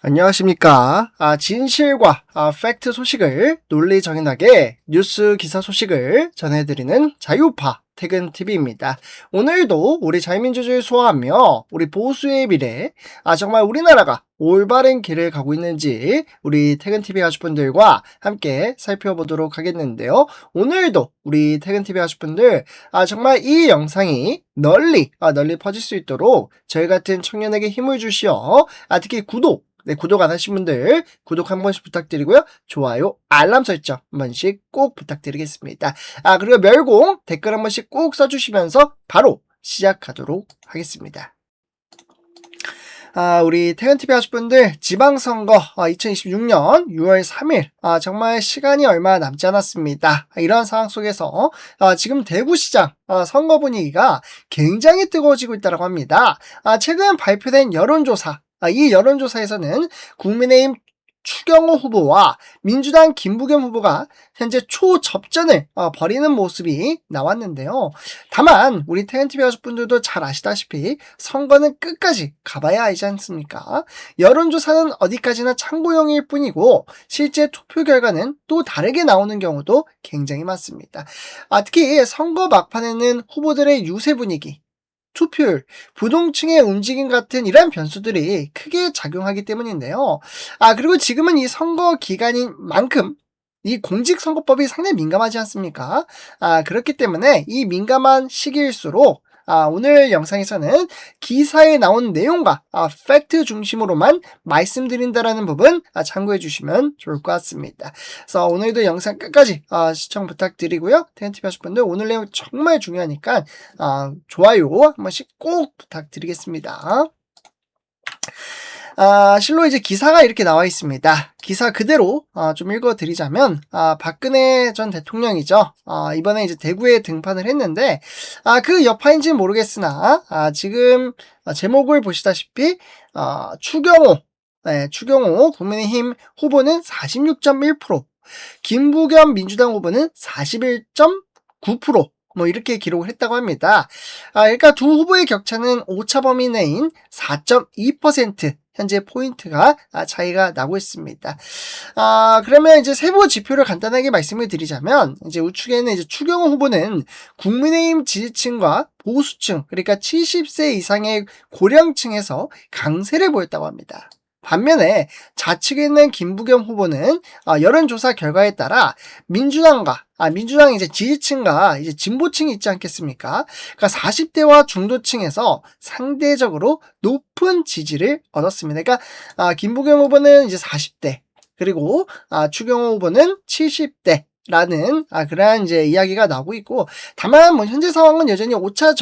안녕하십니까. 진실과 팩트 소식을 논리정연하게 뉴스 기사 소식을 전해드리는 자유파 퇴근TV입니다. 오늘도 우리 자유민주주의를 소화하며 우리 보수의 미래, 정말 우리나라가 올바른 길을 가고 있는지 우리 퇴근TV 가족분들과 함께 살펴보도록 하겠는데요. 오늘도 우리 퇴근TV 가족분들, 정말 이 영상이 널리 퍼질 수 있도록 저희 같은 청년에게 힘을 주시어 특히 구독 안 하신 분들 구독 한 번씩 부탁드리고요. 좋아요, 알람 설정 한 번씩 꼭 부탁드리겠습니다. 그리고 멸공 댓글 한 번씩 꼭 써주시면서 바로 시작하도록 하겠습니다. 우리 퇴근TV 가족분들, 지방선거 2026년 6월 3일 정말 시간이 얼마 남지 않았습니다. 이런 상황 속에서 지금 대구시장 선거 분위기가 굉장히 뜨거워지고 있다고 합니다. 최근 발표된 여론조사, 이 여론조사에서는 국민의힘 추경호 후보와 민주당 김부겸 후보가 현재 초접전을 벌이는 모습이 나왔는데요. 다만 우리 퇴근TV 가족분들도 잘 아시다시피 선거는 끝까지 가봐야 알지 않습니까? 여론조사는 어디까지나 참고용일 뿐이고 실제 투표 결과는 또 다르게 나오는 경우도 굉장히 많습니다. 특히 선거 막판에는 후보들의 유세 분위기, 투표율, 부동층의 움직임 같은 이러한 변수들이 크게 작용하기 때문인데요. 그리고 지금은 이 선거 기간인 만큼 이 공직선거법이 상당히 민감하지 않습니까? 그렇기 때문에 이 민감한 시기일수록 오늘 영상에서는 기사에 나온 내용과 팩트 중심으로만 말씀드린다라는 부분 참고해 주시면 좋을 것 같습니다. 그래서 오늘도 영상 끝까지 시청 부탁드리고요. 퇴근TV 하실분들 오늘 내용 정말 중요하니까 좋아요 한 번씩 꼭 부탁드리겠습니다. 실로 이제 기사가 이렇게 나와 있습니다. 기사 그대로 좀 읽어드리자면, 박근혜 전 대통령이죠. 이번에 이제 대구에 등판을 했는데, 그 여파인지는 모르겠으나, 지금 제목을 보시다시피, 추경호 국민의힘 후보는 46.1%, 김부겸 민주당 후보는 41.9%, 이렇게 기록을 했다고 합니다. 그러니까 두 후보의 격차는 오차 범위 내인 4.2% 현재 포인트가 차이가 나고 있습니다. 그러면 이제 세부 지표를 간단하게 말씀을 드리자면, 이제 우측에는 이제 추경호 후보는 국민의힘 지지층과 보수층, 그러니까 70세 이상의 고령층에서 강세를 보였다고 합니다. 반면에 좌측에 있는 김부겸 후보는 여론조사 결과에 따라 민주당 이제 지지층과 이제 진보층이 있지 않겠습니까? 그러니까 40대와 중도층에서 상대적으로 높은 지지를 얻었습니다. 그러니까 김부겸 후보는 이제 40대, 그리고 추경호 후보는 70대. 라는 그러한 이제 이야기가 나오고 있고, 다만 현재 상황은 여전히 오차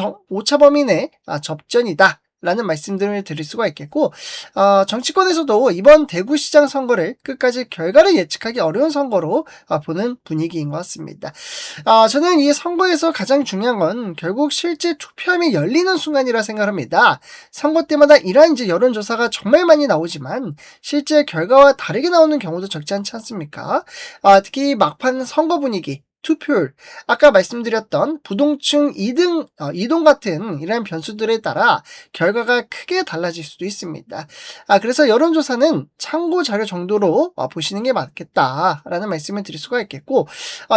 범위 내 접전이다 라는 말씀들을 드릴 수가 있겠고, 정치권에서도 이번 대구시장 선거를 끝까지 결과를 예측하기 어려운 선거로 보는 분위기인 것 같습니다. 저는 이 선거에서 가장 중요한 건 결국 실제 투표함이 열리는 순간이라 생각합니다. 선거 때마다 이러한 이제 여론조사가 정말 많이 나오지만 실제 결과와 다르게 나오는 경우도 적지 않지 않습니까? 특히 막판 선거 분위기, 투표율, 아까 말씀드렸던 부동층 이동 같은 이런 변수들에 따라 결과가 크게 달라질 수도 있습니다. 그래서 여론조사는 참고 자료 정도로 보시는 게 맞겠다라는 말씀을 드릴 수가 있겠고,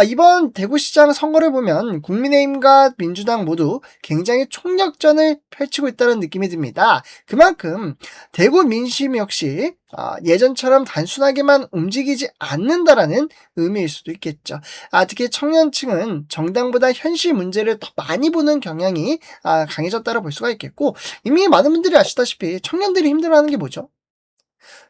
이번 대구시장 선거를 보면 국민의힘과 민주당 모두 굉장히 총력전을 펼치고 있다는 느낌이 듭니다. 그만큼 대구 민심 역시 예전처럼 단순하게만 움직이지 않는다라는 의미일 수도 있겠죠. 특히 청년층은 정당보다 현실 문제를 더 많이 보는 경향이 강해졌다고 볼 수가 있겠고, 이미 많은 분들이 아시다시피 청년들이 힘들어하는 게 뭐죠?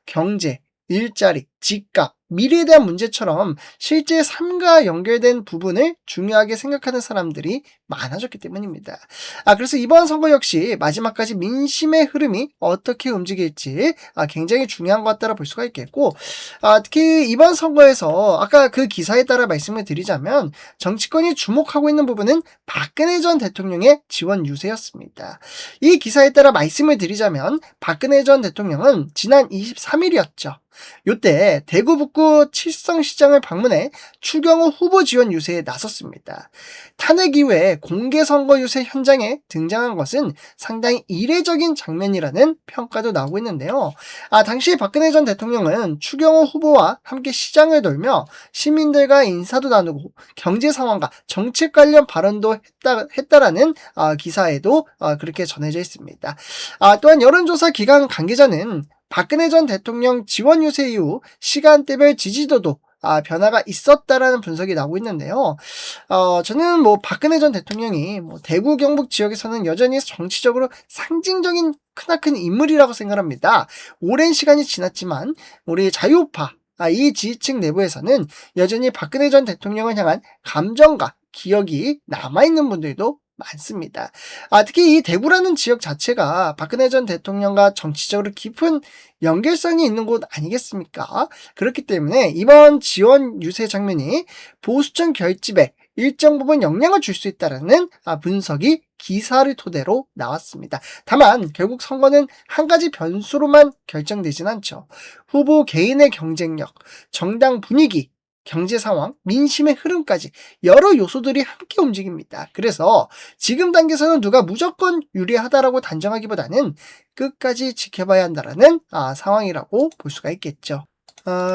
경제, 일자리, 집값, 미래에 대한 문제처럼 실제 삶과 연결된 부분을 중요하게 생각하는 사람들이 많아졌기 때문입니다. 그래서 이번 선거 역시 마지막까지 민심의 흐름이 어떻게 움직일지 굉장히 중요한 것 같다고 볼 수가 있겠고, 특히 이번 선거에서 아까 그 기사에 따라 말씀을 드리자면 정치권이 주목하고 있는 부분은 박근혜 전 대통령의 지원 유세였습니다. 이 기사에 따라 말씀을 드리자면 박근혜 전 대통령은 지난 23일이었죠. 요때 어제 대구 북구 칠성시장을 방문해 추경호 후보 지원 유세에 나섰습니다. 탄핵 이후에 공개선거 유세 현장에 등장한 것은 상당히 이례적인 장면이라는 평가도 나오고 있는데요. 당시 박근혜 전 대통령은 추경호 후보와 함께 시장을 돌며 시민들과 인사도 나누고 경제 상황과 정책 관련 발언도 했다라는 기사에도 그렇게 전해져 있습니다. 또한 여론조사 기관 관계자는 박근혜 전 대통령 지원 유세 이후 시간대별 지지도도 변화가 있었다라는 분석이 나오고 있는데요. 저는 박근혜 전 대통령이 대구 경북 지역에서는 여전히 정치적으로 상징적인 크나큰 인물이라고 생각합니다. 오랜 시간이 지났지만 우리 자유우파 이 지지층 내부에서는 여전히 박근혜 전 대통령을 향한 감정과 기억이 남아있는 분들도 많습니다. 특히 이 대구라는 지역 자체가 박근혜 전 대통령과 정치적으로 깊은 연결성이 있는 곳 아니겠습니까? 그렇기 때문에 이번 지원 유세 장면이 보수층 결집에 일정 부분 영향을 줄 수 있다는 분석이 기사를 토대로 나왔습니다. 다만 결국 선거는 한 가지 변수로만 결정되진 않죠. 후보 개인의 경쟁력, 정당 분위기, 경제 상황, 민심의 흐름까지 여러 요소들이 함께 움직입니다. 그래서 지금 단계에서는 누가 무조건 유리하다라고 단정하기보다는 끝까지 지켜봐야 한다는 상황이라고 볼 수가 있겠죠.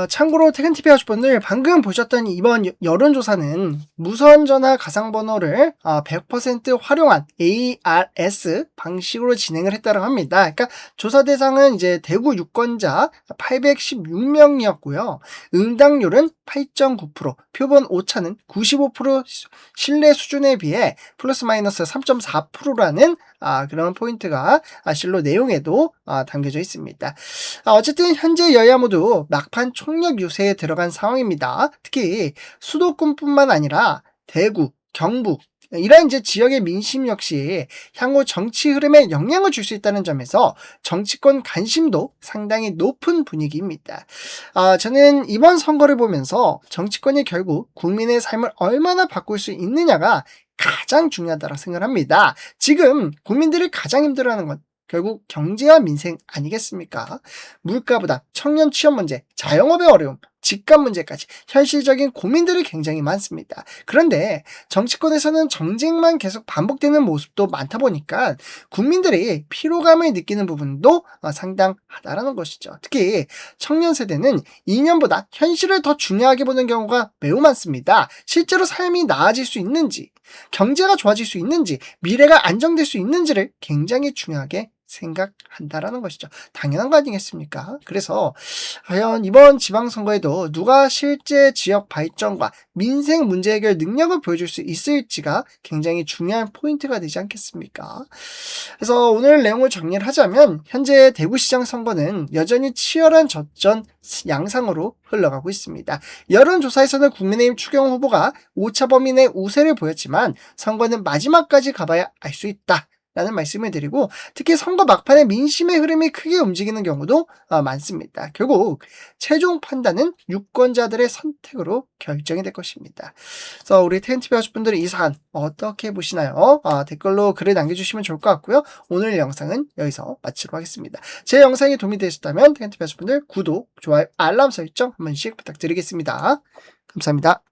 참고로 퇴근TV 가족분들, 방금 보셨던 이번 여론조사는 무선전화 가상번호를 100% 활용한 ARS 방식으로 진행을 했다고 합니다. 그러니까 조사 대상은 이제 대구 유권자 816명이었고요. 응답률은 8.9%, 표본 오차는 95% 신뢰 수준에 비해 플러스 마이너스 3.4%라는 그런 포인트가 실로 내용에도 담겨져 있습니다. 어쨌든 현재 여야 모두 막판 총력 유세에 들어간 상황입니다. 특히 수도권뿐만 아니라 대구, 경북 이런 이제 지역의 민심 역시 향후 정치 흐름에 영향을 줄 수 있다는 점에서 정치권 관심도 상당히 높은 분위기입니다. 저는 이번 선거를 보면서 정치권이 결국 국민의 삶을 얼마나 바꿀 수 있느냐가 가장 중요하다고 생각합니다. 지금 국민들이 가장 힘들어하는 건 결국 경제와 민생 아니겠습니까? 물가 부담, 청년 취업 문제, 자영업의 어려움, 집값 문제까지 현실적인 고민들이 굉장히 많습니다. 그런데 정치권에서는 정쟁만 계속 반복되는 모습도 많다 보니까 국민들이 피로감을 느끼는 부분도 상당하다라는 것이죠. 특히 청년 세대는 이념보다 현실을 더 중요하게 보는 경우가 매우 많습니다. 실제로 삶이 나아질 수 있는지, 경제가 좋아질 수 있는지, 미래가 안정될 수 있는지를 굉장히 중요하게 생각한다라는 것이죠. 당연한 거 아니겠습니까? 그래서 과연 이번 지방선거에도 누가 실제 지역 발전과 민생 문제 해결 능력을 보여줄 수 있을지가 굉장히 중요한 포인트가 되지 않겠습니까? 그래서 오늘 내용을 정리를 하자면 현재 대구시장 선거는 여전히 치열한 접전 양상으로 흘러가고 있습니다. 여론조사에서는 국민의힘 추경호 후보가 오차 범위 내 우세를 보였지만 선거는 마지막까지 가봐야 알 수 있다 라는 말씀을 드리고, 특히 선거 막판에 민심의 흐름이 크게 움직이는 경우도 많습니다. 결국 최종 판단은 유권자들의 선택으로 결정이 될 것입니다. 그래서 우리 텐TV 가족분들이 이 사안 어떻게 보시나요? 댓글로 글을 남겨주시면 좋을 것 같고요. 오늘 영상은 여기서 마치도록 하겠습니다. 제 영상이 도움이 되셨다면 텐TV 가족분들 구독, 좋아요, 알람 설정 한 번씩 부탁드리겠습니다. 감사합니다.